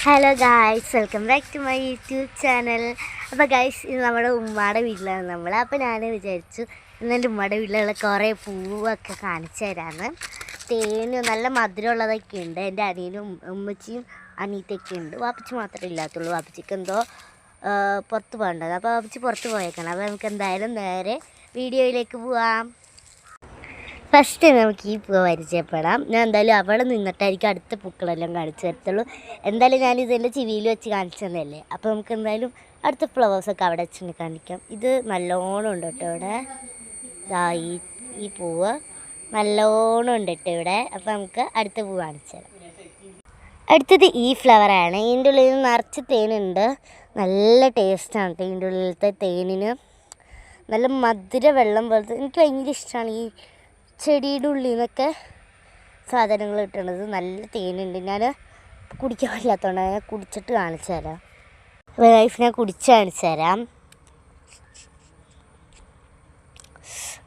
Hello guys, welcome back to my YouTube channel. അപ്പോൾ guys, ഇത് നമ്മുടെ ഉമ്മയുടെ വീട്ടിലാണ് നമ്മൾ. അപ്പോൾ ഞാൻ വിചാരിച്ചു ഇന്നെൻ്റെ ഉമ്മയുടെ വീട്ടിലുള്ള കുറേ പൂവൊക്കെ കാണിച്ചു തരാമെന്ന്. തേനും നല്ല മധുരമുള്ളതൊക്കെ ഉണ്ട്. എൻ്റെ അനിയനും ഉമ്മച്ചിയും അനിയത്തൊക്കെ ഉണ്ട്. വാപ്പച്ചി മാത്രമേ ഇല്ലാത്തുള്ളൂ. വാപ്പച്ചിക്ക് എന്തോ പുറത്ത് പോകേണ്ടത്. അപ്പോൾ വാപ്പച്ചി പുറത്ത് പോയേക്കണം. അപ്പോൾ നമുക്ക് എന്തായാലും നേരെ വീഡിയോയിലേക്ക് പോവാം. ഫസ്റ്റ് നമുക്ക് ഈ പൂവ് പരിചയപ്പെടാം. ഞാൻ എന്തായാലും അവിടെ നിന്നിട്ടായിരിക്കും അടുത്ത പൂക്കളെല്ലാം കാണിച്ചു തരത്തുള്ളൂ. എന്തായാലും ഞാനിതെൻ്റെ ചിവിയിൽ വെച്ച് കാണിച്ചു തന്നതല്ലേ. അപ്പോൾ നമുക്ക് എന്തായാലും അടുത്ത ഫ്ലവേഴ്സൊക്കെ അവിടെ വെച്ച് കാണിക്കാം. ഇത് നല്ലോണം ഉണ്ട് കേട്ടോ ഇവിടെ. ഈ പൂവ് നല്ലോണം ഉണ്ട് കേട്ടോ ഇവിടെ. അപ്പോൾ നമുക്ക് അടുത്ത പൂവ് കാണിച്ചു തരാം. അടുത്തത് ഈ ഫ്ലവറാണ്. ഇതിൻ്റെ ഉള്ളിൽ നിറച്ച് തേനുണ്ട്. നല്ല ടേസ്റ്റാണ് കേട്ടോ ഇതിൻ്റെ ഉള്ളിലത്തെ തേനിന്. നല്ല മധുര വെള്ളം പോലത്തെ. എനിക്ക് ഭയങ്കര ഇഷ്ടമാണ് ഈ ചെടിയുടെ ഉള്ളിൽ നിന്നൊക്കെ സാധനങ്ങൾ കിട്ടുന്നത്. നല്ല തേനുണ്ട്. ഞാൻ കുടിക്കാൻ പറ്റില്ലാത്തതുകൊണ്ട് ഞാൻ കുടിച്ചിട്ട് കാണിച്ചു തരാം. ലൈഫ് ഞാൻ കുടിച്ച് കാണിച്ചു തരാം.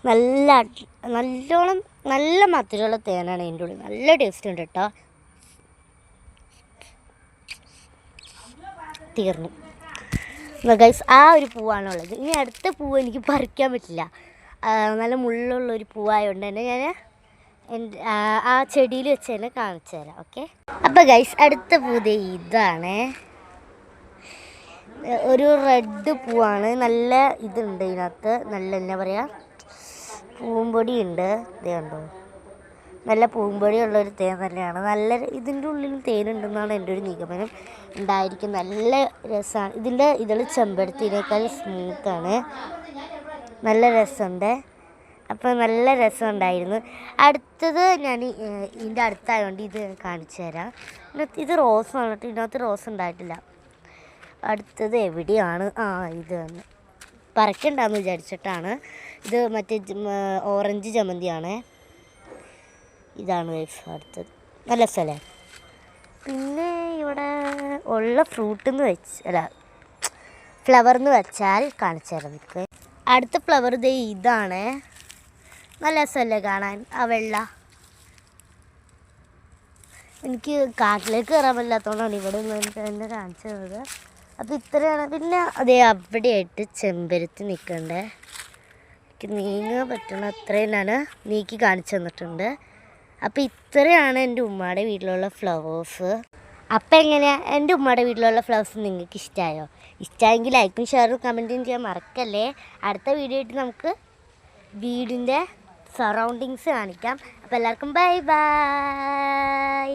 നല്ലോണം നല്ല മധുരമുള്ള തേനാണ് അതിൻ്റെ ഉള്ളിൽ. നല്ല ടേസ്റ്റ് ഉണ്ട് കേട്ടോ. തീർന്നു ഗൈസ്. ആ ഒരു പൂവാണുള്ളത്. ഇനി അടുത്ത പൂവ് എനിക്ക് പറിക്കാൻ പറ്റില്ല. നല്ല മുള്ളുള്ളൊരു പൂവായതുകൊണ്ട് തന്നെ ഞാൻ ആ ചെടിയിൽ വെച്ച് തന്നെ കാണിച്ചു തരാം. ഓക്കെ. അപ്പോൾ ഗൈസ്, അടുത്ത പൂവ് ഇതാണ്. ഒരു റെഡ് പൂവാണ്. നല്ല ഇതുണ്ട് ഇതിനകത്ത്. നല്ല എന്താ പറയുക, പൂമ്പൊടി ഉണ്ട്. ഇത് കണ്ടോ, നല്ല പൂമ്പൊടിയുള്ളൊരു തേൻ തന്നെയാണ്. നല്ല ഇതിൻ്റെ ഉള്ളിലും തേനുണ്ടെന്നാണ് എൻ്റെ ഒരു നിഗമനം. ഉണ്ടായിരിക്കും. നല്ല രസമാണ്. ഇതിൻ്റെ ഇതൾ ചെമ്പരത്തിനേക്കാൾ സ്മൂത്താണ്. നല്ല രസമുണ്ട്. അപ്പോൾ നല്ല രസമുണ്ടായിരുന്നു. അടുത്തത് ഞാൻ ഇതിൻ്റെ അടുത്തായതുകൊണ്ട് ഇത് കാണിച്ചു തരാം. ഇത് റോസാണ് കേട്ടോ. ഇതിനകത്ത് റോസ് ഉണ്ടായിട്ടില്ല. അടുത്തത് എവിടെയാണ്? ഇത് തന്നെ പറിക്കണ്ടെന്ന് വിചാരിച്ചിട്ടാണ്. ഇത് മറ്റേ ഓറഞ്ച് ജമന്തിയാണ്. ഇതാണ് അടുത്തത്. നല്ല രസമല്ലേ. പിന്നെ ഇവിടെ ഉള്ള ഫ്ലവർന്ന് വെച്ചാൽ കാണിച്ചു തരാം നിങ്ങൾക്ക്. അടുത്ത ഫ്ലവർ ഇതാണ്. നല്ല രസമല്ലേ കാണാൻ. ആ വെള്ള. എനിക്ക് കാട്ടിലേക്ക് കയറാൻ പറ്റാത്തതുകൊണ്ടാണ് ഇവിടെ എന്നെ കാണിച്ചു തന്നത്. അപ്പോൾ ഇത്രയാണ്. പിന്നെ അവിടെയായിട്ട് ചെമ്പരത്തി നിൽക്കണ്ടേ. എനിക്ക് നീങ്ങാൻ പറ്റണ അത്രയും ഞാൻ നീക്കി കാണിച്ചു തന്നിട്ടുണ്ട്. അപ്പോൾ ഇത്രയാണ് എൻ്റെ ഉമ്മയുടെ വീട്ടിലുള്ള ഫ്ലവേഴ്സ്. അപ്പോൾ എങ്ങനെയാണ് എൻ്റെ ഉമ്മയുടെ വീട്ടിലുള്ള ഫ്ലവേഴ്സ് നിങ്ങൾക്ക് ഇഷ്ടമായോ? ഇഷ്ടമായെങ്കിൽ ലൈക്കും ഷെയറും കമൻറ്റും ചെയ്യാൻ മറക്കല്ലേ. അടുത്ത വീഡിയോ ആയിട്ട് നമുക്ക് വീടിൻ്റെ സറൗണ്ടിങ്സ് കാണിക്കാം. അപ്പോൾ എല്ലാവർക്കും ബൈ ബൈ.